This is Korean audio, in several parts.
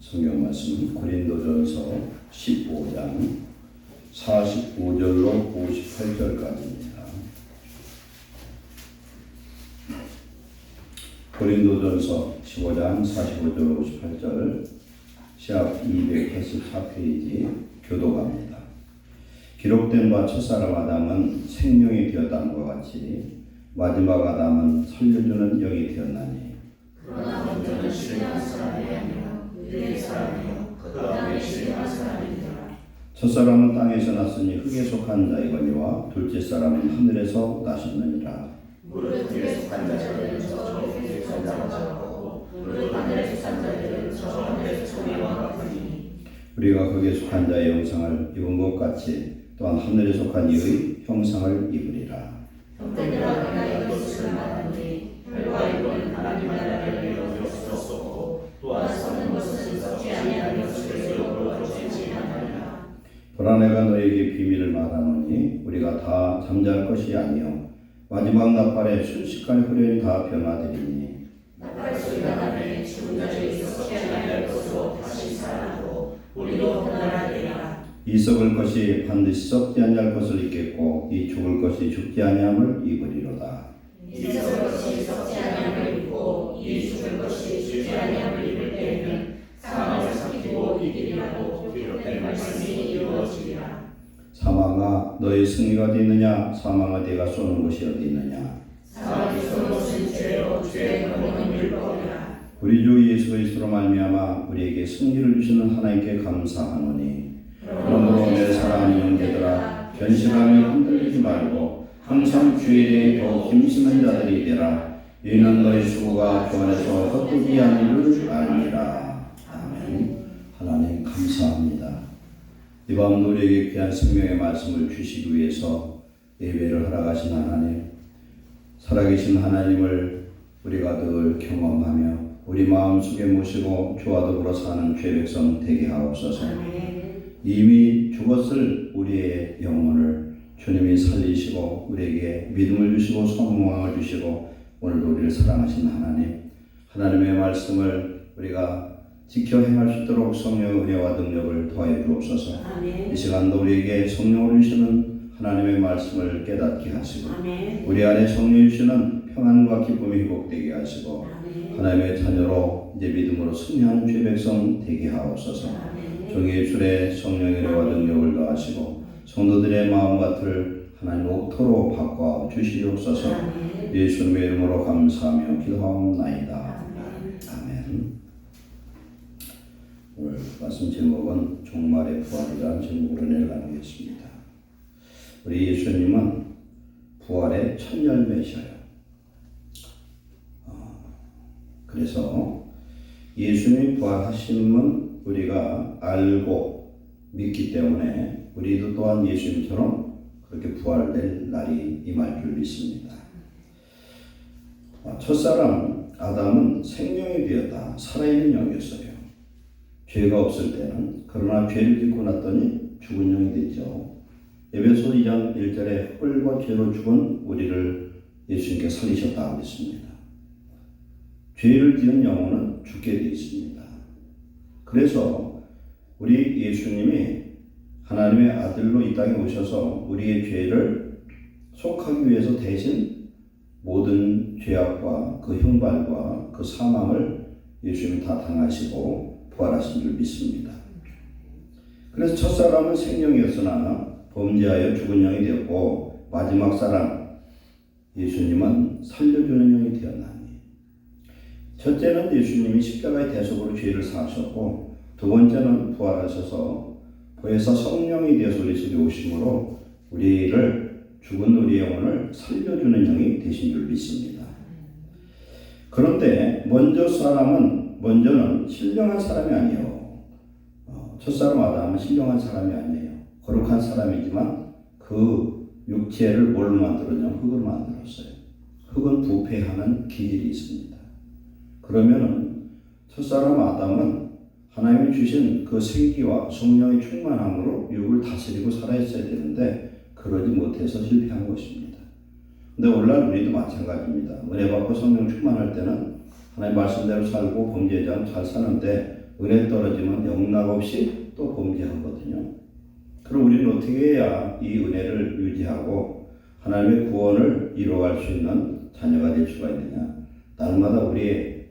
성경 말씀은 고린도전서 15장 45절로 58절까지입니다. 고린도전서 15장 45절 58절 시합 284페이지 교도가입니다. 기록된 바 첫사람 아담은 생명이 되었다는 것 같이 마지막 아담은 살려주는 영이 되었나니 그러나 먼저는 신령한 사람이 아니라 유대의 사람이요 그 다음에 신령한 사람이니라. 첫사람은 땅에서 났으니 흙에 속한 자이거니와 둘째 사람은 하늘에서 나셨느니라. 무릇 흙에 속한 자들은 저 흙에 속한 자와 같고 무릇 하늘에 속한 자들은 저 하늘에 속한 자와 같으니 우리가 흙에 속한 자의 형상을 입은 것 같이 또한 하늘에 속한 이의 형상을 입으리라. 형제들아 내가 이것을 말하노니 혈과 육은 하나님 나라를 이루어 수 없었고 또한 서는 것은 썩지 아니한 것을 이루어 주지 아니하리라. 보라 내가 너에게 비밀을 말하노니 우리가 다 잠잘 것이 아니요 마지막 나팔에 순식간에 후련히 다 변화되리니 나팔 소리가 나매 죽은 자들이 썩지 아니할 것으로 다시 살아나고 우리도 변화되리라. 이 썩을 것이 반드시 썩지 아니할 것을 입겠고 이 죽을 것이 죽지 아니함을 입으리로다. 이 썩을 것이 썩지 아니함을 입고 이 죽을 것이 죽지 아니함을 입을 때에는 사망을 삼키고 이기리라고 기록된 말씀이 이루어지리라. 사망아 너의 승리가 어디 있느냐 사망아 네가 쏘는 곳이 어디 있느냐. 사망이 쏘는 것은 죄로 죄의 근원은 율법이라. 우리 주 예수 그리스도로 말미암아 우리에게 승리를 주시는 하나님께 감사하노니 그러므로 내 사랑하는 형제들아 변심하며 흔들리지 말고 항상 주에 대해 더욱 힘쓰는 자들이 되라. 이는 너희 수고가 주 안에서 헛되지 아니를 알미라. 아멘. 하나님 감사합니다. 이 밤 우리에게 귀한 생명의 말씀을 주시기 위해서 예배를 하러 가신 하나님, 살아계신 하나님을 우리가 늘 경험하며 우리 마음속에 모시고 주와 더불어 사는 죄 백성 되게 하옵소서. 이미 죽었을 우리의 영혼을 주님이 살리시고 우리에게 믿음을 주시고 소망을 주시고 오늘도 우리를 사랑하신 하나님, 하나님의 말씀을 우리가 지켜 행할 수 있도록 성령의 은혜와 능력을 더하여 주옵소서. 이 시간도 우리에게 성령을 주시는 하나님의 말씀을 깨닫게 하시고 우리 안에 성령이 주시는 평안과 기쁨이 회복되게 하시고 하나님의 자녀로 이제 믿음으로 승리하는 죄 백성 되게 하옵소서. 종의 입술에 성령의 은혜와 능력을 더하시고 성도들의 마음 같을 하나님 옥토로 바꿔 주시옵소서. 예수님의 이름으로 감사하며 기도하옵나이다. 아멘. 오늘 말씀 제목은 종말의 부활이라는 제목으로 내려가겠습니다. 우리 예수님은 부활의 첫 열매셔요. 그래서 예수님이 부활하심은 우리가 알고 믿기 때문에 우리도 또한 예수님처럼 그렇게 부활될 날이 임할 줄 믿습니다. 첫사람 아담은 생명이 되었다. 살아있는 영이었어요. 죄가 없을 때는. 그러나 죄를 짓고 났더니 죽은 영이 됐죠. 에베소 2장 1절에 흙과 죄로 죽은 우리를 예수님께 살리셨다고 했습니다. 죄를 지은 영혼은 죽게 되어 있습니다. 그래서 우리 예수님이 하나님의 아들로 이 땅에 오셔서 우리의 죄를 속하기 위해서 대신 모든 죄악과 그 형벌과 그 사망을 예수님이 다 당하시고 부활하신 줄 믿습니다. 그래서 첫사람은 생명이었으나 범죄하여 죽은 영이 되었고 마지막 사람 예수님은 살려주는 영이 되었나니 첫째는 예수님이 십자가의 대속으로 죄를 사하셨고 두 번째는 부활하셔서 보혜사 성령이 되어서 우리 속에 오심으로 우리를 죽은 우리 영혼을 살려주는 영이 되신 줄 믿습니다. 그런데 먼저는 신령한 사람이 아니에요. 첫사람 아담은 신령한 사람이 아니에요. 거룩한 사람이지만 그 육체를 뭘로 만들었냐? 흙으로 만들었어요. 흙은 부패하는 기질이 있습니다. 그러면은 첫사람 아담은 하나님이 주신 그 생기와 성령의 충만함으로 육을 다스리고 살아있어야 되는데 그러지 못해서 실패한 것입니다. 근데 오늘날 우리도 마찬가지입니다. 은혜 받고 성령 충만할 때는 하나님 말씀대로 살고 범죄하지 않고 잘 사는데 은혜 떨어지면 영락없이 또 범죄하거든요. 그럼 우리는 어떻게 해야 이 은혜를 유지하고 하나님의 구원을 이루어갈 수 있는 자녀가 될 수가 있느냐? 날마다 우리의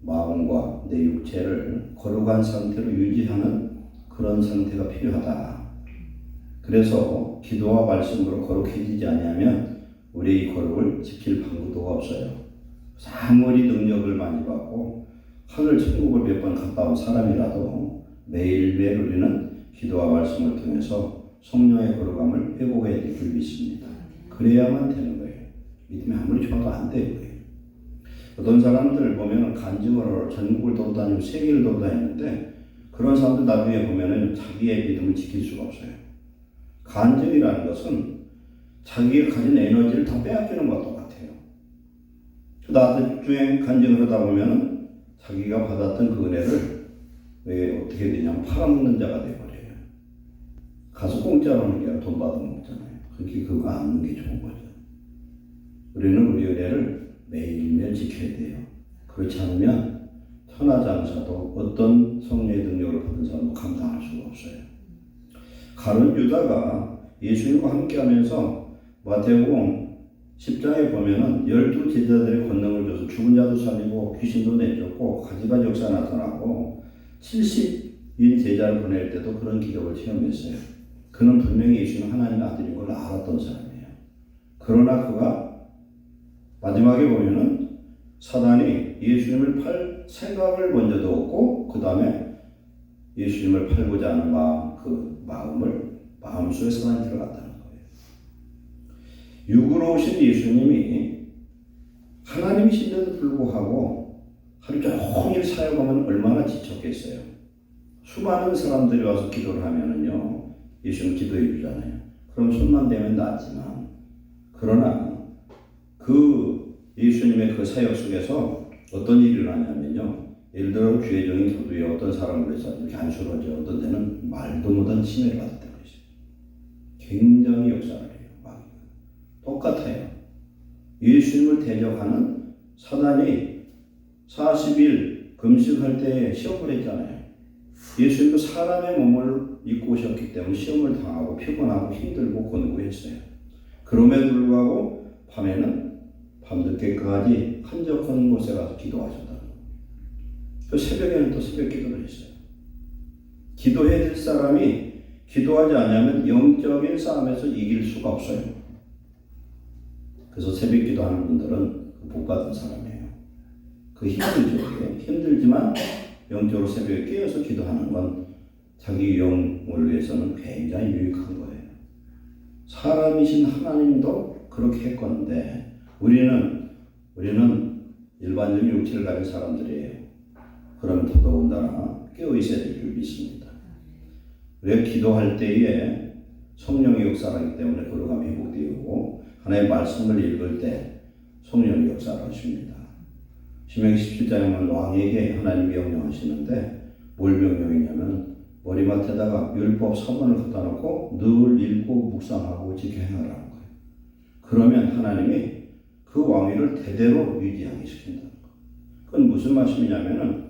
마음과 내 육체를 거룩한 상태로 유지하는 그런 상태가 필요하다. 그래서 기도와 말씀으로 거룩해지지 아니하면 우리의 이 거룩을 지킬 방법도 없어요. 아무리 능력을 많이 받고 하늘 천국을 몇 번 갔다 온 사람이라도 매일매일 우리는 기도와 말씀을 통해서 성령의 거룩함을 회복해야 될 줄 믿습니다. 그래야만 되는 거예요. 믿음이 아무리 좋아도 안 되고요. 어떤 사람들 보면 간증으로 전국을 돌아다니고 세계를 돌아다니는데 그런 사람들 나중에 보면 자기의 믿음을 지킬 수가 없어요. 간증이라는 것은 자기가 가진 에너지를 다 빼앗기는 것과 똑같아요. 나중에 간증을 하다 보면 자기가 받았던 그 은혜를 왜 어떻게 되냐면 팔아먹는 자가 되어버려요. 가서 공짜로 하는 게 아니라 돈 받아 먹잖아요. 그렇게 그거 안 하는 게 좋은 거죠. 우리는 우리 은혜를 매일매일 지켜야 돼요. 그렇지 않으면 천하장사도 어떤 성령의 능력을 받은 사람도 감당할 수가 없어요. 가룟 유다가 예수님과 함께하면서 마태복음 10장에 보면은 12 제자들의 권능을 줘서 죽은 자도 살리고 귀신도 내쫓고 가지가지 역사 나타나고 70인 제자를 보낼 때도 그런 기적을 체험했어요. 그는 분명히 예수는 하나님의 아들인 걸 알았던 사람이에요. 그러나 그가 마지막에 보면은 사단이 예수님을 팔 생각을 먼저 두었고 그 다음에 예수님을 팔고자 하는 마음속에 사단이 들어갔다는 거예요. 육으로 오신 예수님이 하나님이신데도 불구하고 하루 종일 사역하면 얼마나 지쳤겠어요. 수많은 사람들이 와서 기도를 하면은요 예수님 기도해 주잖아요. 그럼 손만 대면 낫지만 그러나 그 예수님의 그 사역 속에서 어떤 일이 일어나냐면요. 예를 들어 주의 종이 도두에 어떤 사람을 해서 이렇게 안쓰러워져 어떤 데는 말도 못한 침해를 받았다고 했어요. 굉장히 역사를 해요. 똑같아요. 예수님을 대적하는 사단이 40일 금식할 때 시험을 했잖아요. 예수님도 사람의 몸을 입고 오셨기 때문에 시험을 당하고 피곤하고 힘들고 권고했어요. 그럼에도 불구하고 밤에는 밤늦게까지 한적한 곳에 가서 기도하셨다는 거예요. 또 새벽에는 또 새벽 기도를 했어요. 기도해야 될 사람이 기도하지 않으면 영적인 싸움에서 이길 수가 없어요. 그래서 새벽 기도하는 분들은 복받은 사람이에요. 그 힘들죠. 힘들지만 영적으로 새벽에 깨어서 기도하는 건 자기 영을 위해서는 굉장히 유익한 거예요. 사람이신 하나님도 그렇게 했건데 우리는 일반적인 육체를 가진 사람들이에요. 그럼 더더군다나 깨어 있어야 될 줄 믿습니다. 왜 기도할 때에 성령의 역사를 하기 때문에 거룩함이 회복되고 하나님의 말씀을 읽을 때 성령의 역사를 하십니다. 신명기 17장에 보면 왕에게 하나님이 명령하시는데 뭘 명령이냐면 머리맡에다가 율법 서문을 갖다 놓고 늘 읽고 묵상하고 지켜 행하라는 거예요. 그러면 하나님이 그 왕위를 대대로 유지하게 시킨다는 거예요. 그건 무슨 말씀이냐면은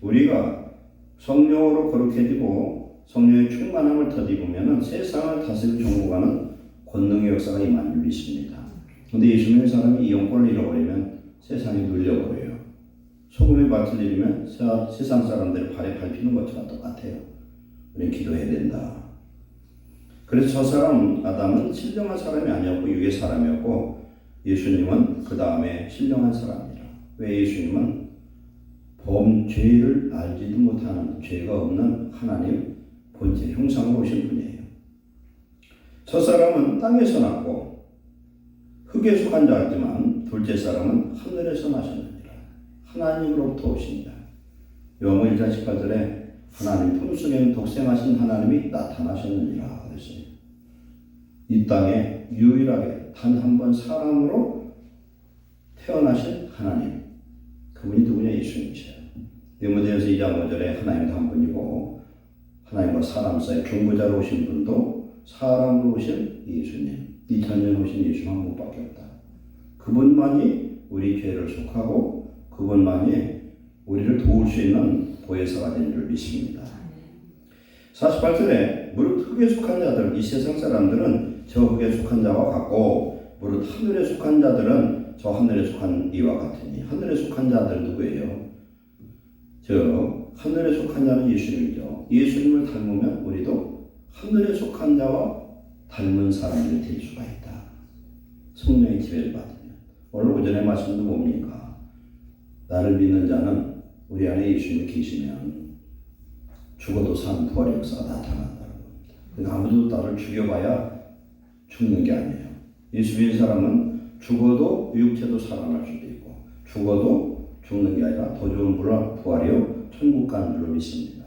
우리가 성령으로 거룩해지고 성령의 충만함을 더입으면은 세상을 다스릴 정복하는 권능의 역사가 임하는 줄 믿습니다. 그런데 예수님의 사람이 이 영권을 잃어버리면 세상이 눌려버려요. 소금의 밭을 잃으면 세상 사람들의 발에 밟히는 것처럼 똑같아요. 우리는 기도해야 된다. 그래서 저 사람 아담은 신령한 사람이 아니었고 육의 사람이었고 예수님은 그 다음에 신령한 사람이라. 왜 예수님은 범죄를 알지도 못하는 죄가 없는 하나님 본체 형상으로 오신 분이에요. 저 사람은 땅에서 났고 흙에 속한 자지만 둘째 사람은 하늘에서 나셨느니라. 하나님으로부터 오신 자. 요한복음 1장 18절에 하나님 품속에는 독생하신 하나님이 나타나셨느니라 그랬어요. 이 땅에 유일하게 단 한 번 사람으로 태어나신 하나님. 그분이 누구냐? 예수님이세요. 디모데전서 2장 5절에 하나님도 한 분이고 하나님과 사람 사이 중보자로 오신 분도 사람으로 오신 예수님. 2000년 오신 예수 한 분밖에 없다. 그분만이 우리 죄를 속하고 그분만이 우리를 도울 수 있는 보혜사가 된 줄 믿습니다. 48절에 무릇 흙에 속한 자들, 이 세상 사람들은 저 흙에 속한 자와 같고 무릇 하늘에 속한 자들은 저 하늘에 속한 이와 같으니. 하늘에 속한 자들 누구예요? 저 하늘에 속한 자는 예수님이죠. 예수님을 닮으면 우리도 하늘에 속한 자와 닮은 사람들이 될 수가 있다. 성령의 지배를 받으면. 오늘 오전에 말씀도 뭡니까? 나를 믿는 자는 우리 안에 예수님이 계시면 죽어도 산 부활의 역사가 나타난다는 겁니다. 그러니까 아무도 나를 죽여봐야 죽는 게 아니에요. 예수 믿는 사람은 죽어도 육체도 살아날 수도 있고 죽어도 죽는 게 아니라 더 좋은 부활이요 천국 가는 줄로 믿습니다.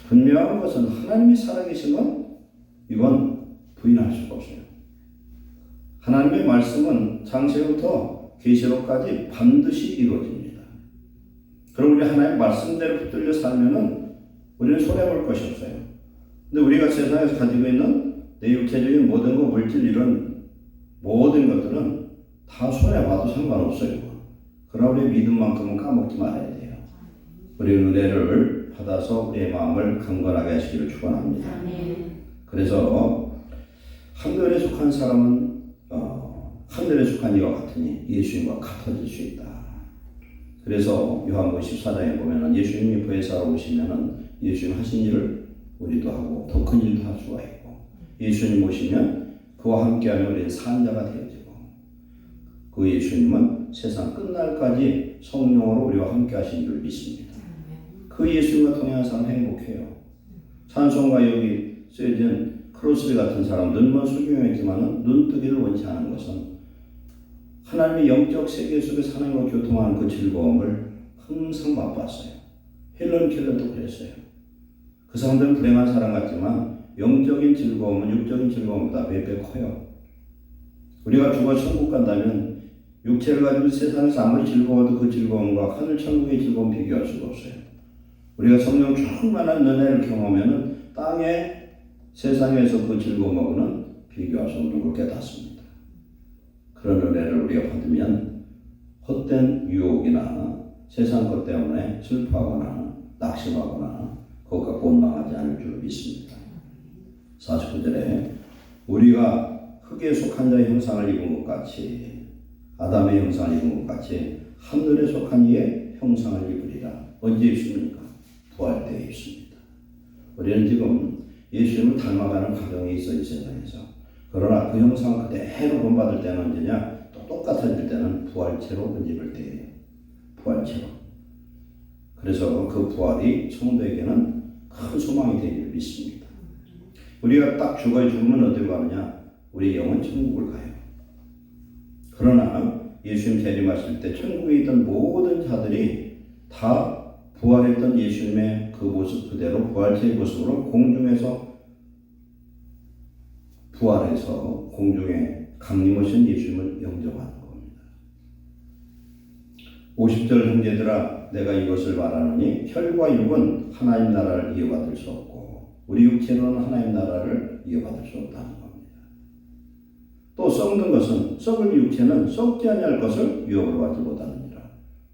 분명한 것은 하나님이 살아계시면 이건 부인할 수가 없어요. 하나님의 말씀은 창세부터 계시록까지 반드시 이루어집니다. 그럼 우리 하나님의 말씀대로 붙들려 살면은 우리는 손해볼 것이 없어요. 근데 우리가 세상에서 가지고 있는 내 육체적인 모든 것, 물질 이런 모든 것들은 다 손해봐도 상관없어요. 그러나 우리의 믿음만큼은 까먹지 말아야 돼요. 우리 은혜를 받아서 우리의 마음을 강건하게 하시기를 축원합니다. 그래서 하늘에 속한 사람은 하늘에 속한 이와 같으니 예수님과 같아질 수 있다. 그래서 요한복음 14장에 보면은 예수님이 보혜사로 오시면은 예수님 하신 일을 우리도 하고 더 큰 일도 할 수가 있고, 예수님 오시면 그와 함께하면 우리는 산 자가 되어지고, 그 예수님은 세상 끝날까지 성령으로 우리와 함께 하신 줄 믿습니다. 그 예수님과 동행한 사람 행복해요. 찬송가 여기 쓰여진 크로스비 같은 사람, 눈먼 수경했지만은 눈뜨기를 원치 않은 것은 하나님의 영적 세계 속에서 하나님과 교통하는 그 즐거움을 항상 맛봤어요. 헬런 켈러도 그랬어요. 그 사람들은 불행한 사람 같지만 영적인 즐거움은 육적인 즐거움보다 몇 배 커요. 우리가 죽어 천국 간다면 육체를 가지고 세상에서 아무리 즐거워도 그 즐거움과 하늘 천국의 즐거움 비교할 수가 없어요. 우리가 성령 충만한 은혜를 경험하면 땅의 세상에서 그 즐거움하고는 비교할 수 없는 걸 깨닫습니다. 그런 은혜를 우리가 받으면 헛된 유혹이나 세상 것 때문에 슬퍼하거나 낙심하거나 그것과 원망하지 않을 줄 믿습니다. 49절에 우리가 흙에 속한 자의 형상을 입은 것 같이, 아담의 형상을 입은 것 같이 하늘에 속한 이의 형상을 입으리라. 언제 입습니까? 부활 때에 입습니다. 우리는 지금 예수님을 닮아가는 과정에 있어 이 세상에서. 그러나 그 형상을 그대로 본받을 때는 언제냐? 또 똑같아질 때는 부활체로 옷 입을 때예요. 부활체로. 그래서 그 부활이 성도에게는 큰 소망이 되기를 믿습니다. 우리가 딱 죽으면 어디로 가느냐? 우리 영은 천국을 가요. 그러나 예수님 재림하실 때 천국에 있던 모든 자들이 다 부활했던 예수님의 그 모습 그대로 부활체의 모습으로 공중에서 부활해서 공중에 강림하신 예수님을 영접하는 겁니다. 50절 형제들아, 내가 이것을 말하노니 혈과 육은 하나님 나라를 이어받을 수 없고 우리 육체로는 하나님 나라를 이어받을 수 없다는 겁니다. 또 썩는 것은 썩을 육체는 썩지 아니할 것을 유업으로 받지 못하느니라.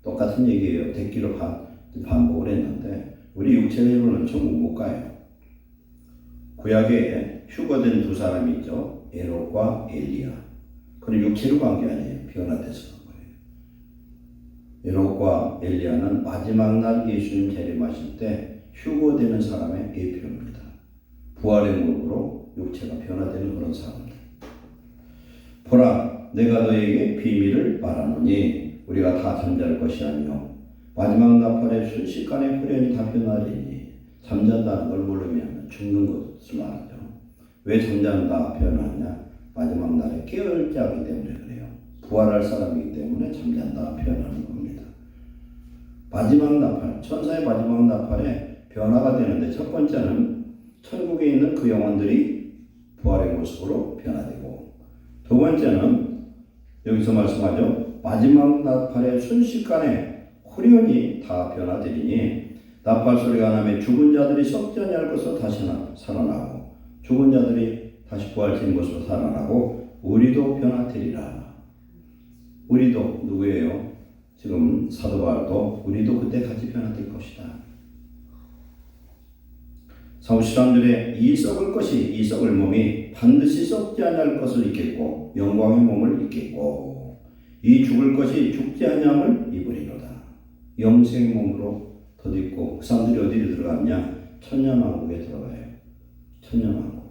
똑같은 얘기예요. 됐기로 반복을 했는데 우리 육체로는 천국 못 가요. 구약에 휴거된 두 사람이 있죠. 에녹과 엘리야. 그는 육체로 간 게 아니에요. 변화돼서 간 거예요. 에녹과 엘리야는 마지막 날 예수님 재림하실 때 휴거되는 사람의 예표입니다. 부활의 몸으로 육체가 변화되는 그런 사람들. 보라, 내가 너에게 비밀을 말하노니 우리가 다 잠잘 것이 아니요 마지막 나팔의 순식간에 후련히 다 변하리니. 잠잔다는 걸 모르면 죽는 것을 말하죠. 왜 잠잔다 표현하냐? 마지막 날에 깨어있지 않기 때문에 그래요. 부활할 사람이기 때문에 잠잔다 표현하는 겁니다. 마지막 나팔, 천사의 마지막 나팔에 변화가 되는데 첫 번째는 천국에 있는 그 영혼들이 부활의 모습으로 변화되고, 두 번째는 여기서 말씀하죠. 마지막 나팔의 순식간에 후련히 다 변화되리니 나팔 소리가 나면 죽은 자들이 썩지 아니할 것으로 다시 살아나고 죽은 자들이 다시 부활된 것으로 살아나고 우리도 변화되리라. 우리도 누구예요? 지금 사도 바울도 우리도 그때 같이 변화될 것이다. 사무실람들의 이 썩을 몸이 반드시 썩지 아니할 것을 입겠고 영광의 몸을 입겠고 이 죽을 것이 죽지 아니함을 입으리로다. 영생의 몸으로 덧입고 그 사람들이 어디로 들어갔냐? 천년왕국에 들어가요. 천년왕국.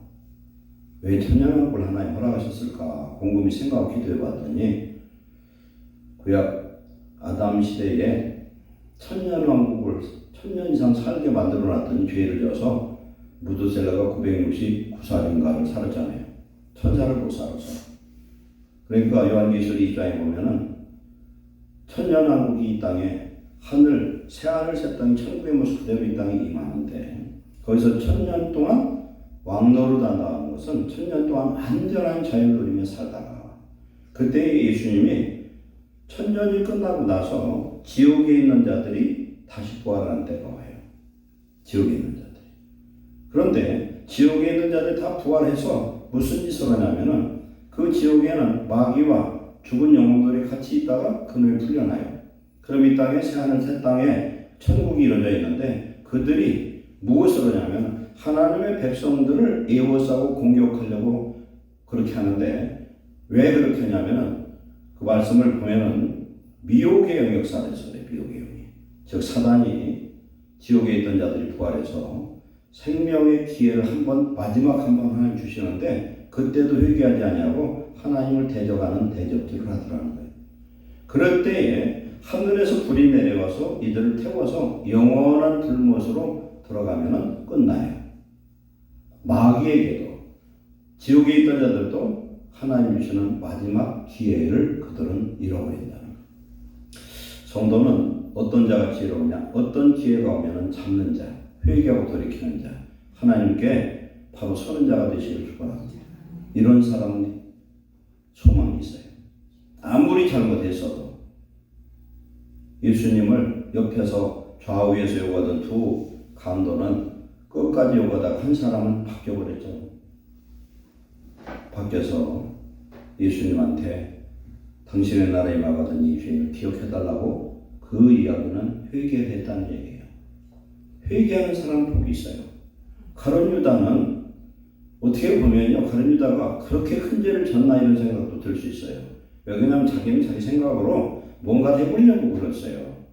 왜 천년왕국을 하나님 허락하셨을까? 곰곰이 생각하고 기도해 봤더니 구약 아담 시대에 천년왕국을 천년 이상 살게 만들어 놨더니 죄를 져서 무드셀라가 969살인가를 살았잖아요. 천사를 못 살아서. 그러니까 요한계시록 2장에 보면은 천년왕국이 이 땅에 하늘, 새하늘 새 땅이 천국의 모습 그대로 이 땅에 임하는데 거기서 천년 동안 왕노릇한다는 것은 천년 동안 안전한 자유를 누리며 살다가 그때 예수님이 천년이 끝나고 나서 지옥에 있는 자들이 다시 부활하는 때가 와요. 지옥에 있는 자들이. 그런데 지옥에 있는 자들이 다 부활해서 무슨 짓을 하냐면은 그 지옥에는 마귀와 죽은 영혼들이 같이 있다가 그늘에 풀려나요. 그럼 이 땅에 새하늘 새 땅에 천국이 이루어져 있는데 그들이 무엇을 하냐면 하나님의 백성들을 에워싸고 공격하려고 그렇게 하는데 왜 그렇게 하냐면은 그 말씀을 보면은 미혹의 영역사를 써요. 미혹의 영역. 즉 사단이 지옥에 있던 자들이 부활해서 생명의 기회를 마지막 한 번 하나님 주시는데 그때도 회개하지 아니하고 하나님을 대적하는 대적질을 하더라는 거예요. 그럴 때에 하늘에서 불이 내려와서 이들을 태워서 영원한 불못으로 들어가면은 끝나요. 마귀에게도 지옥에 있던 자들도 하나님 주시는 마지막 기회를 그들은 잃어버린다는 거예요. 성도는 어떤 자같이 잃어오냐? 어떤 기회가 오면은 잡는 자, 회개하고 돌이키는 자, 하나님께 바로 서는 자가 되시길 축원합니다. 이런 사람은 소망이 있어요. 아무리 잘못했어도 예수님을 옆에서 좌우에서 요구하던 두 강도는 끝까지 요구하다가 한 사람은 바뀌어버렸죠. 바뀌어서 예수님한테 당신의 나라에 임하거든 이 죄를 기억해달라고 그 이야기는 회개를 했다는 얘기예요. 회개하는 사람은 복이 있어요. 가룟 유다는 어떻게 보면요, 가룟 유다가 그렇게 큰 죄를 졌나 이런 생각도 들 수 있어요. 왜냐하면 자기는 자기 생각으로 뭔가를 해보려고 그랬어요.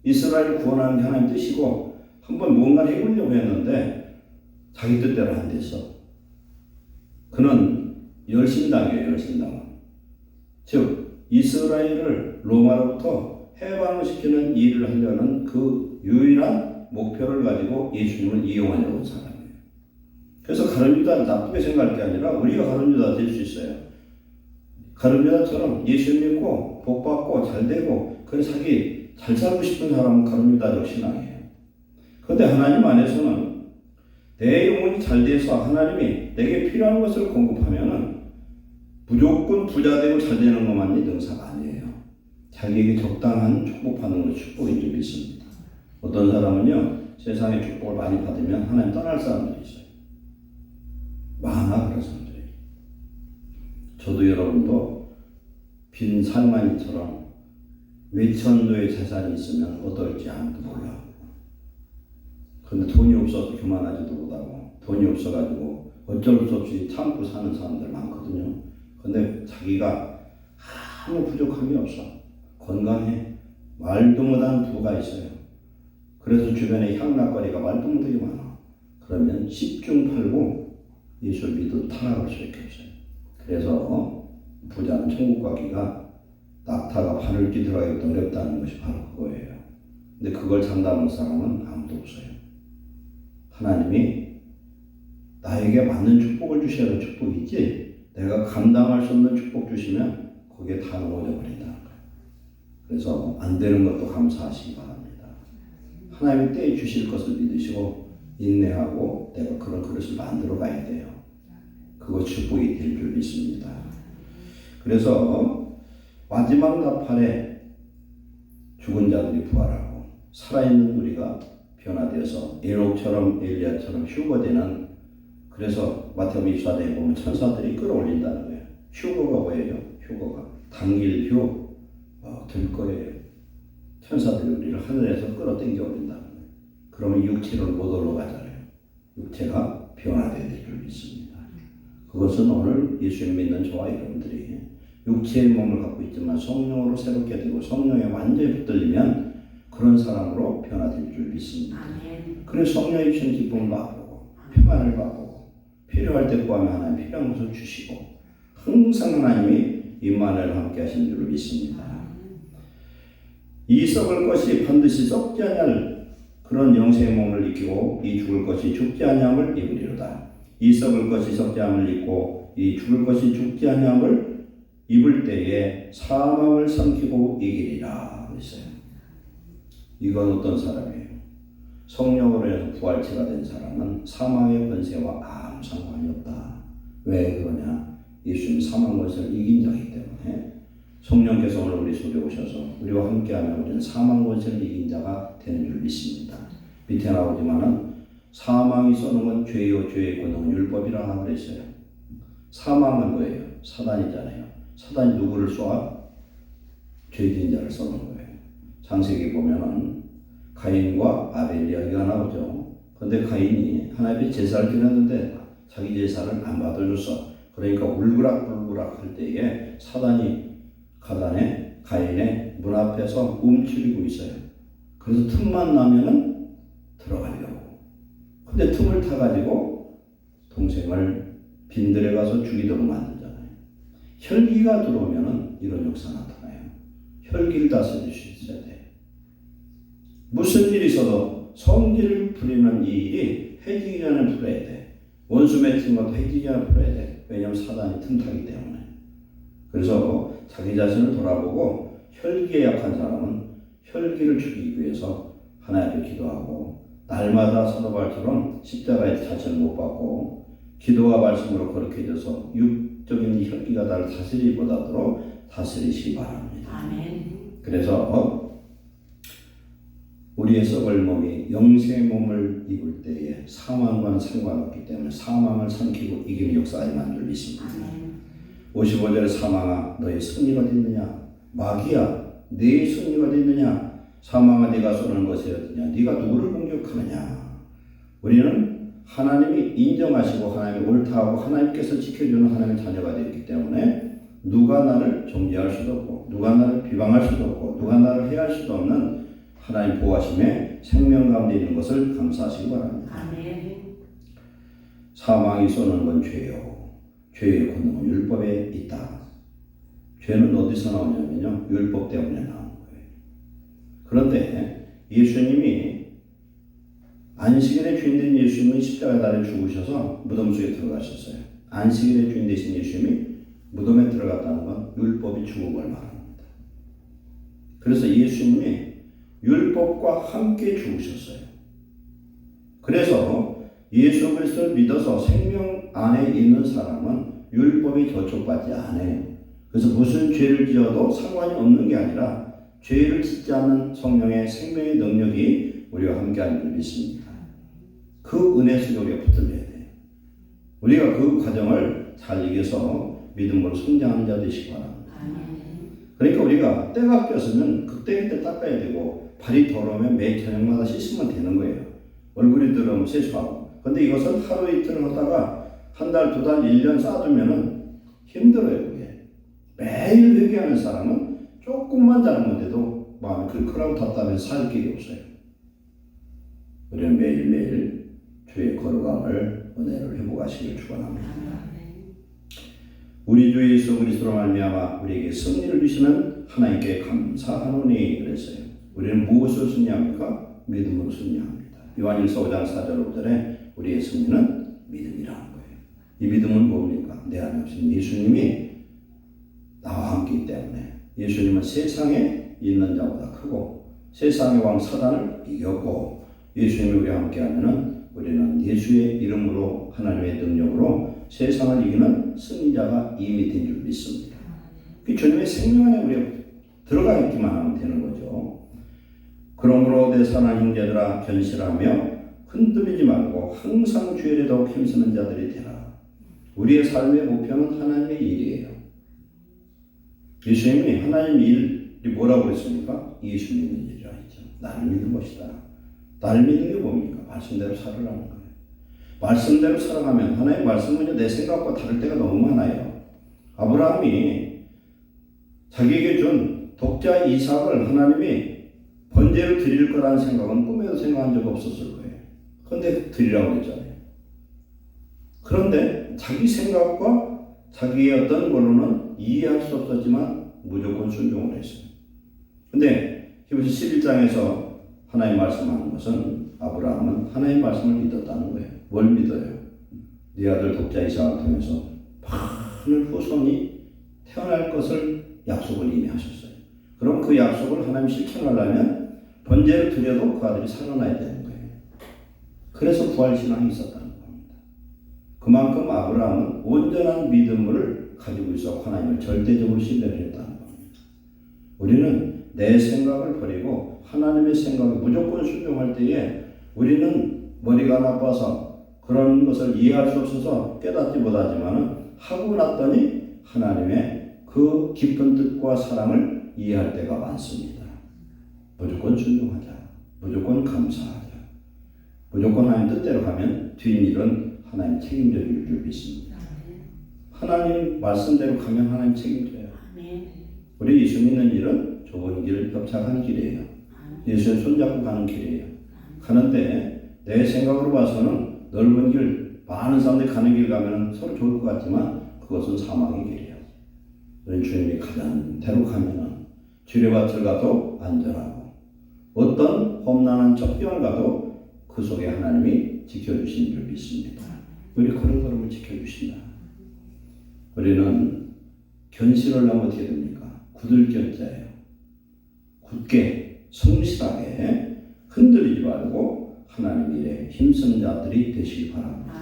이스라엘을 구원하는 게 하나님 뜻이고 한번 뭔가를 해보려고 했는데 자기 뜻대로 안 됐어. 그는 열심당이에요. 열심당. 즉 이스라엘을 로마로부터 해방을 시키는 일을 하려는 그 유일한 목표를 가지고 예수님을 이용하려고 한 사람이에요. 그래서 가룟 유다를 나쁘게 생각할 게 아니라 우리가 가룟 유다 될 수 있어요. 가룟 유다처럼 예수 믿고 복 받고 잘 되고 그래서 자기 잘 살고 싶은 사람은 가룟 유다적 신앙이에요. 그런데 하나님 안에서는 내 영혼이 잘 돼서 하나님이 내게 필요한 것을 공급하면은 무조건 부자 되고 잘 되는 것만이 능사가 아니에요. 자기에게 적당한 축복받는 것이 축복인 줄 믿습니다. 어떤 사람은요, 세상에 축복을 많이 받으면 하나님 떠날 사람들이 있어요. 많아, 그런 사람들이. 저도 여러분도 빈 살만이처럼 외천도의 재산이 있으면 어떨지 아무도 몰라. 그런데 돈이 없어서 교만하지도 못하고 돈이 없어가지고 어쩔 수 없이 참고 사는 사람들 많거든요. 근데 자기가 아무 부족함이 없어. 건강해. 말도 못한 부가 있어요. 그래서 주변에 향락거리가 말도 못하게 많아. 그러면 10중 8구 예수를 믿어도 타락할 수밖에 없어요. 그래서 부자는 천국 가기가 낙타가 바늘기 들어가기도 어렵다는 것이 바로 그거예요. 근데 그걸 장담할 사람은 아무도 없어요. 하나님이 나에게 맞는 축복을 주셔야 할 축복이지 내가 감당할 수 없는 축복 주시면 거기에 다 넘어져 버린다는 거예요. 그래서 안 되는 것도 감사하시기 바랍니다. 하나님이 때에 주실 것을 믿으시고 인내하고 내가 그런 그릇을 만들어 가야 돼요. 그거 축복이 될 줄 믿습니다. 그래서 마지막 나팔에 죽은 자들이 부활하고 살아있는 우리가 변화되어서 에녹처럼 엘리야처럼 휴거되는, 그래서 마태복음 24장에 보면 천사들이 끌어올린다는 거예요. 휴거가 뭐예요? 휴거가 당길 휴, 들 거예요. 천사들이 우리를 하늘에서 끌어당겨 올린다는 거예요. 그러면 육체를 못 올라가잖아요. 육체가 변화되어야 될 줄 믿습니다. 그것은 오늘 예수님 믿는 저와 여러분들이 육체의 몸을 갖고 있지만 성령으로 새롭게 되고 성령에 완전히 붙들리면 그런 사람으로 변화될 줄 믿습니다. 그래서 성령이 주신 기쁨을 맛보고 평안을 맛보고 필요할 때 구하면 하나님 필요한 것을 주시고 항상 하나님이 임마누엘 함께 하시는 줄 믿습니다. 이 썩을 것이 반드시 썩지 아니할 그런 영생의 몸을 입히고 이 죽을 것이 죽지 아니함을 입으리로다. 이 썩을 것이 썩지 아니함을 입고 이 죽을 것이 죽지 아니함을 입을 때에 사망을 삼키고 이기리라 그랬어요. 이건 어떤 사람이에요? 성령으로 해서 부활체가 된 사람은 사망의 권세와 아무 상관이 없다. 왜 그러냐? 예수님 사망 권세를 이긴 자이기 때문에 성령께서 오늘 우리 속에 오셔서 우리와 함께하면 우리는 사망 권세를 이긴 자가 되는 줄 믿습니다. 밑에 나오지만은 사망이 쏘는 건 죄요 죄의 권능은 율법이라 그랬어요. 사망은 뭐예요? 사단이잖아요. 사단이 누구를 쏘아? 죄진 자를 쏘는 거예요. 창세기 보면은 가인과 아벨 이야기가 나오죠. 그런데 가인이 하나님의 제사를 드렸는데 자기 제사를 안 받아줬어. 그러니까 울그락불그락 할 때에 사단이 가인의 문 앞에서 움츠리고 있어요. 그래서 틈만 나면은 들어가려고. 근데 틈을 타가지고 동생을 빈들에 가서 죽이도록 만들잖아요. 혈기가 들어오면은 이런 역사 나타나요. 혈기를 다스릴 수 있어야 돼요. 무슨 일이 있어도 성질을 부리는 이 일이 해지기 전에 풀어야 돼. 원수 맺힌 것도 해지기 전에 풀어야 돼. 왜냐하면 사단이 틈타기 때문에. 그래서 자기 자신을 돌아보고 혈기에 약한 사람은 혈기를 죽이기 위해서 하나님 앞에 기도하고 날마다 사도 바울처럼 십자가에 자신을 못 박고 기도와 말씀으로 거룩해져서 육적인 혈기가 나를 다스리지 못하도록 다스리시기 바랍니다. 아멘. 그래서 우리의 썩을 몸이 영생의 몸을 입을 때에 사망과는 상관없기 때문에 사망을 삼키고 이기는 역사가 임한 줄 믿습니다. 55절에 사망아 너의 승리가 어디 있느냐? 마귀야 네 승리가 어디 있느냐? 사망아 네가 쏘는 것이 어디냐? 네가 누구를 공격하느냐? 우리는 하나님이 인정하시고 하나님이 옳다하고 하나님께서 지켜주는 하나님의 자녀가 되었기 때문에 누가 나를 정죄할 수도 없고 누가 나를 비방할 수도 없고 누가 나를 해할 수도 없는 하나님 보호하심에 생명 가운데 있는 것을 감사하시기 바랍니다. 아멘. 사망이 쏘는 건 죄요. 죄의 권능은 율법에 있다. 죄는 어디서 나오냐면요. 율법 때문에 나오는 거예요. 그런데 예수님이 안식일의 주인 된 예수님은 십자가 달에 죽으셔서 무덤 속에 들어가셨어요. 안식일의 주인 되신 예수님이 무덤에 들어갔다는 건 율법이 죽은 걸 말합니다. 그래서 예수님이 율법과 함께 죽으셨어요. 그래서 예수 그리스도를 믿어서 생명 안에 있는 사람은 율법이 저촉받지 않아요. 그래서 무슨 죄를 지어도 상관이 없는 게 아니라 죄를 짓지 않는 성령의 생명의 능력이 우리와 함께하는 줄 믿습니다. 그 은혜 속에 우리가 붙들려야 돼요. 우리가 그 과정을 잘 이겨서 믿음으로 성장하는 자 되시기 바랍니다. 그러니까 우리가 때가 꼈으면 그때 닦아야 되고 발이 더러우면 매 저녁마다 씻으면 되는 거예요. 얼굴이 더러우면 세수하고. 근데 이것은 하루 이틀 하다가 한 달, 두 달, 1년 쌓아두면은 힘들어요, 그게. 매일 회개하는 사람은 조금만 잘못해도 마음이 클클하고 답답해서 살 길이 없어요. 우리는 매일매일 주의 거룩함을 은혜를 회복하시길 축원합니다. 우리 주 예수 그리스도로 말미암아 우리에게 승리를 주시는 하나님께 감사하노니 그랬어요. 우리는 무엇으로 승리합니까? 믿음으로 승리합니다. 요한일서 5장 4절 5절에 우리의 승리는 믿음이라는 거예요. 이 믿음은 뭡니까? 내 안에 오신 예수님이 나와 함께 있기 때문에 예수님은 세상에 있는 자보다 크고 세상의 왕 사단을 이겼고 예수님이 우리와 함께 하면은 우리는 예수의 이름으로 하나님의 능력으로 세상을 이기는 승리자가 이미 된 줄 믿습니다. 그 주님의 생명 안에 우리가 들어가 있기만 하면 되는 거죠. 그러므로 내 사랑하는 형제들아 견실하며 흔들리지 말고 항상 주의 일에 더욱 힘쓰는 자들이 되라. 우리의 삶의 목표는 하나님의 일이에요. 예수님이 하나님 일 뭐라고 그랬습니까? 예수 믿는 일이라 했죠. 나를 믿는 것이다. 나를 믿는 게 뭡니까? 말씀대로 살으라는 거예요. 말씀대로 살아가면 하나님의 말씀은 내 생각과 다를 때가 너무 많아요. 아브라함이 자기에게 준 독자 이삭을 하나님이 번제로 드릴 거라는 생각은 꿈에도 생각한 적 없었을 거예요. 그런데 드리라고 했잖아요. 그런데 자기 생각과 자기의 어떤 걸로는 이해할 수 없었지만 무조건 순종을 했어요. 근데 히브리서 11장에서 하나님 말씀하는 것은 아브라함은 하나님 말씀을 믿었다는 거예요. 뭘 믿어요? 네 아들 독자 이삭을 통해서 많은 후손이 태어날 것을 약속을 이미 하셨어요. 그럼 그 약속을 하나님 실천하려면 번제를 드려도 그 아들이 살아나야 되는 거예요. 그래서 부활신앙이 있었다는 겁니다. 그만큼 아브라함은 온전한 믿음을 가지고 있어 하나님을 절대적으로 신뢰를 했다는 겁니다. 우리는 내 생각을 버리고 하나님의 생각에 무조건 순종할 때에 우리는 머리가 나빠서 그런 것을 이해할 수 없어서 깨닫지 못하지만 하고 났더니 하나님의 그 깊은 뜻과 사랑을 이해할 때가 많습니다. 무조건 순종하자. 무조건 감사하자. 무조건 하나님 뜻대로 가면 뒷일은 하나님 책임져 줄 믿습니다. 하나님 말씀대로 가면 하나님 책임져요. 우리 예수 믿는 일은 좁은 길, 협착한 길이에요. 예수의 손잡고 가는 길이에요. 가는데 내 생각으로 봐서는 넓은 길, 많은 사람들이 가는 길 가면 서로 좋을 것 같지만 그것은 사망의 길이에요. 우리 주님이 가는 대로 가면은 주례밭을 가도 안전하고 어떤 험난한 첩경을 가도 그 속에 하나님이 지켜주신 줄 믿습니다. 우리 걸음걸음을 지켜주신다. 우리는 견실을 하면 어떻게 됩니까? 굳을 견자예요. 굳게 성실하게 흔들리지 말고 하나님 일에 힘쓴 자들이 되시기 바랍니다.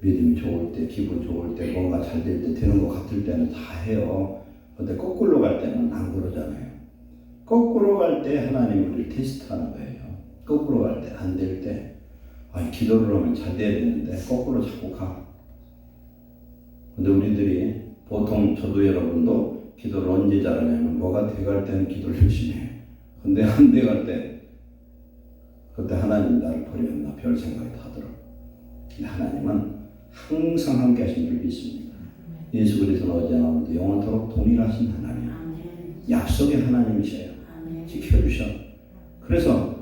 믿음이 좋을 때, 기분 좋을 때, 뭔가 잘 될 때, 되는 것 같을 때는 다 해요. 그런데 거꾸로 갈 때는 안 그러잖아요. 거꾸로 갈 때 하나님 우리를 테스트하는 거예요. 거꾸로 갈 때, 안 될 때, 기도를 하면 잘 돼야 되는데 거꾸로 자꾸 가. 근데 우리들이 보통 저도 여러분도 기도를 언제 잘하냐면 뭐가 돼갈 때는 기도를 열심히 해요. 근데 안 돼갈 때 그때 하나님 나를 버렸나 별 생각이 다 들어. 근데 하나님은 항상 함께 하신 줄 믿습니다. 예수 그리스도는 어제나 오늘도 영원토록 동일하신 하나님. 약속의 하나님이셔요. 지켜주셔. 그래서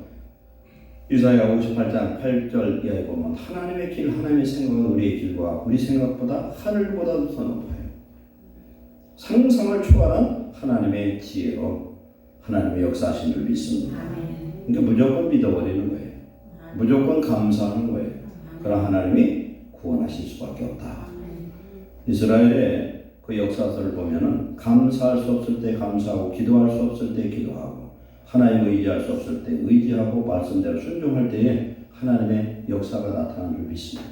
이사야 58장 8절 이하에 보면 하나님의 길, 하나님의 생각은 우리의 길과 우리 생각보다 하늘보다도 더 높아요. 상상을 초월한 하나님의 지혜로 하나님의 역사하신 줄 믿습니다. 그러니까 무조건 믿어버리는 거예요. 무조건 감사하는 거예요. 그러나 하나님이 구원하실 수밖에 없다. 이스라엘의 그 역사서를 보면은 감사할 수 없을 때 감사하고 기도할 수 없을 때 기도하고 하나님을 의지할 수 없을 때 의지하고 말씀대로 순종할 때에 하나님의 역사가 나타나는 줄 믿습니다.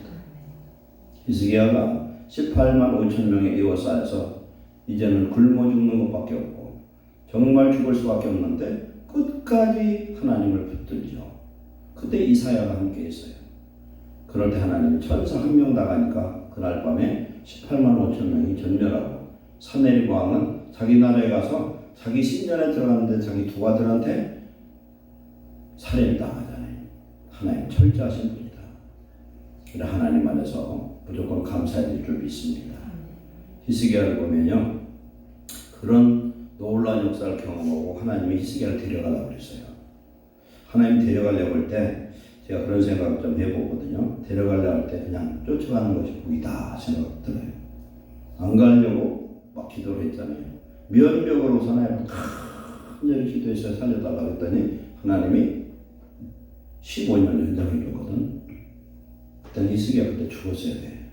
히스기야가 18만 5천 명의 에워싸여서 이제는 굶어 죽는 것밖에 없고 정말 죽을 수밖에 없는데 끝까지 하나님을 붙들죠. 그때 이사야가 함께 했어요. 그럴 때 하나님이 천사 한 명 나가니까 그날 밤에 18만 5천 명이 전멸하고 사내립 왕은 자기 나라에 가서 자기 신전에 들어갔는데 자기 두 아들한테 살해를 당하잖아요. 하나님 철저하신 분이다. 그래 하나님 안에서 무조건 감사해야 될 줄 믿습니다. 히스기야를 보면요. 그런 놀라운 역사를 경험하고 하나님이 히스기야를 데려가려고 그랬어요. 하나님 데려가려고 할 때 제가 그런 생각을 좀 해보거든요. 데려가려고 할 때 그냥 쫓아가는 것이 복이다 생각 들어요. 안 가려고 막 기도를 했잖아요. 면벽으로 하나님 간절히 기도해서 살려달라고 했더니 하나님이 15년 연장해 줬거든. 그때 히스기야 그때 죽었어야 돼.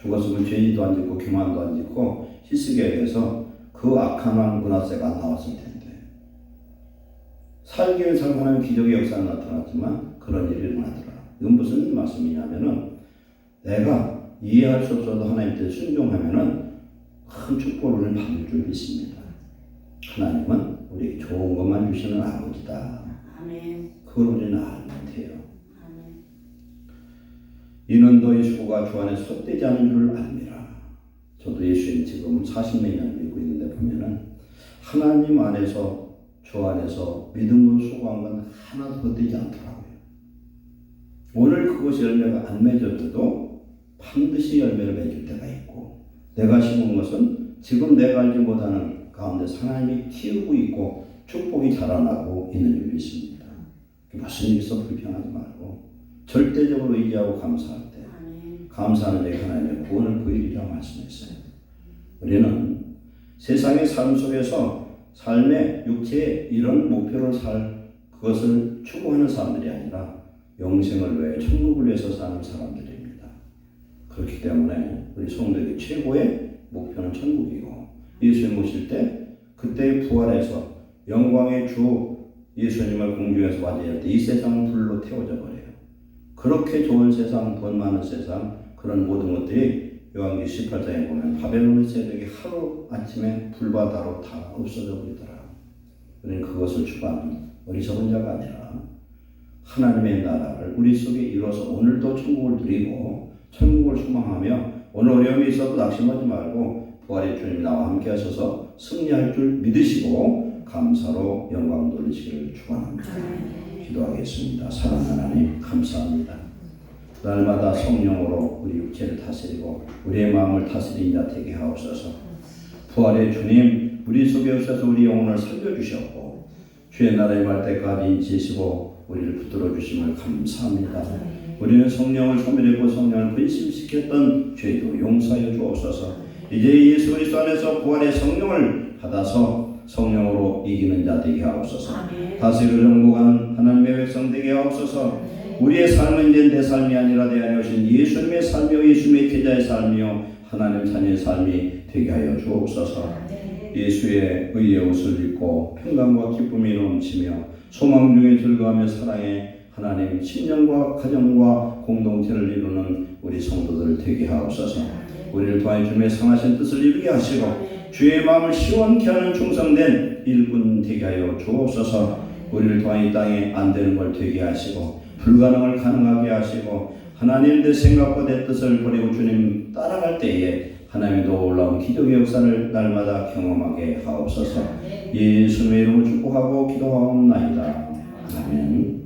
죽었으면 죄지도 안 짓고 교만도 안 짓고 히스기야에 대해서 그 악한 왕 므낫세가 안 나왔을 텐데. 살기 위해 살고 하나님 기적의 역사가 나타났지만 그런 일이 일어나더라. 이건 무슨 말씀이냐면은 내가 이해할 수 없어도 하나님께 순종하면은 큰 축복을 받을 줄 믿습니다. 하나님은 우리에게 좋은 것만 주시는 아버지다. 아멘. 그걸 우리는 알면 돼요. 아멘. 이는 너희 수고가 주 안에 헛되지 않은 줄 압니다. 저도 예수님 지금 40몇 년 믿고 있는데 보면은 하나님 안에서 주 안에서 믿음으로 수고한 건 하나도 되지 않더라고요. 오늘 그것이 열매가 안 맺어져도 반드시 열매를 맺을 때가 있고, 내가 심은 것은 지금 내가 알지 못하는 가운데서 하나님이 키우고 있고 축복이 자라나고 있는 줄을 믿습니다. 무슨 일 있어 불평하지 말고 절대적으로 의지하고 감사할 때, 감사하는 자에게 하나님의 구원을 보이리라 말씀했어요. 우리는 세상의 삶 속에서 삶의 육체의 이런 목표를 그것을 추구하는 사람들이 아니라 영생을 위해 천국을 위해서 사는 사람들입니다. 그렇기 때문에 우리 성도에게 최고의 목표는 천국이고, 예수님 오실 때 그때의 부활에서 영광의 주 예수님을 공중에서 맞이할 때 이 세상은 불로 태워져 버려요. 그렇게 좋은 세상, 돈 많은 세상, 그런 모든 것들이 요한계시록 18장에 보면 바벨론의 세력이 하루 아침에 불바다로 다 없어져 버리더라. 우리는 그것을 추구하는 어리석은 자가 아니라 하나님의 나라를 우리 속에 이루어서 오늘도 천국을 누리고 천국을 소망하며, 오늘 어려움이 있어도 낙심하지 말고 부활의 주님 나와 함께 하셔서 승리할 줄 믿으시고 감사로 영광 돌리시기를 축원합니다. 기도하겠습니다. 사랑하는 하나님, 감사합니다. 날마다 성령으로 우리 육체를 다스리고 우리의 마음을 다스리는 자 되게 하옵소서. 부활의 주님, 우리 속에 오셔서 우리 영혼을 살려주셨고 주의 나라에 갈 때까지 인치시고 우리를 붙들어 주심을 감사합니다. 우리는 성령을 소멸했고 성령을 근심시켰던 죄도 용서하여 주옵소서. 이제 예수 그리스도 안에서 부활의 성령을 받아서 성령으로 이기는 자 되게 하옵소서. 다스리고 정복하는 하나님의 백성 되게 하옵소서. 우리의 삶은 이제 내 삶이 아니라 내 안에 오신 예수님의 삶이요 예수님의 제자의 삶이요 하나님 자녀의 삶이 되게 하여 주옵소서. 예수의 의의 옷을 입고 평강과 기쁨이 넘치며 소망 중에 즐거워하며 사랑에 하나님 친정과 가정과 공동체를 이루는 우리 성도들 되게 하옵소서. 우리를 통하여 주님의 성하신 뜻을 이루게 하시고 주의 마음을 시원케 하는 충성된 일꾼 되게 하여 주옵소서. 우리를 통하여 이 땅에 안 되는 걸 되게 하시고 불가능을 가능하게 하시고 하나님 내 생각과 내 뜻을 버리고 주님 따라갈 때에 하나님의 놀라운 기적의 역사를 날마다 경험하게 하옵소서. 예수님의 이름으로 축복하고 기도하옵나이다. 아멘.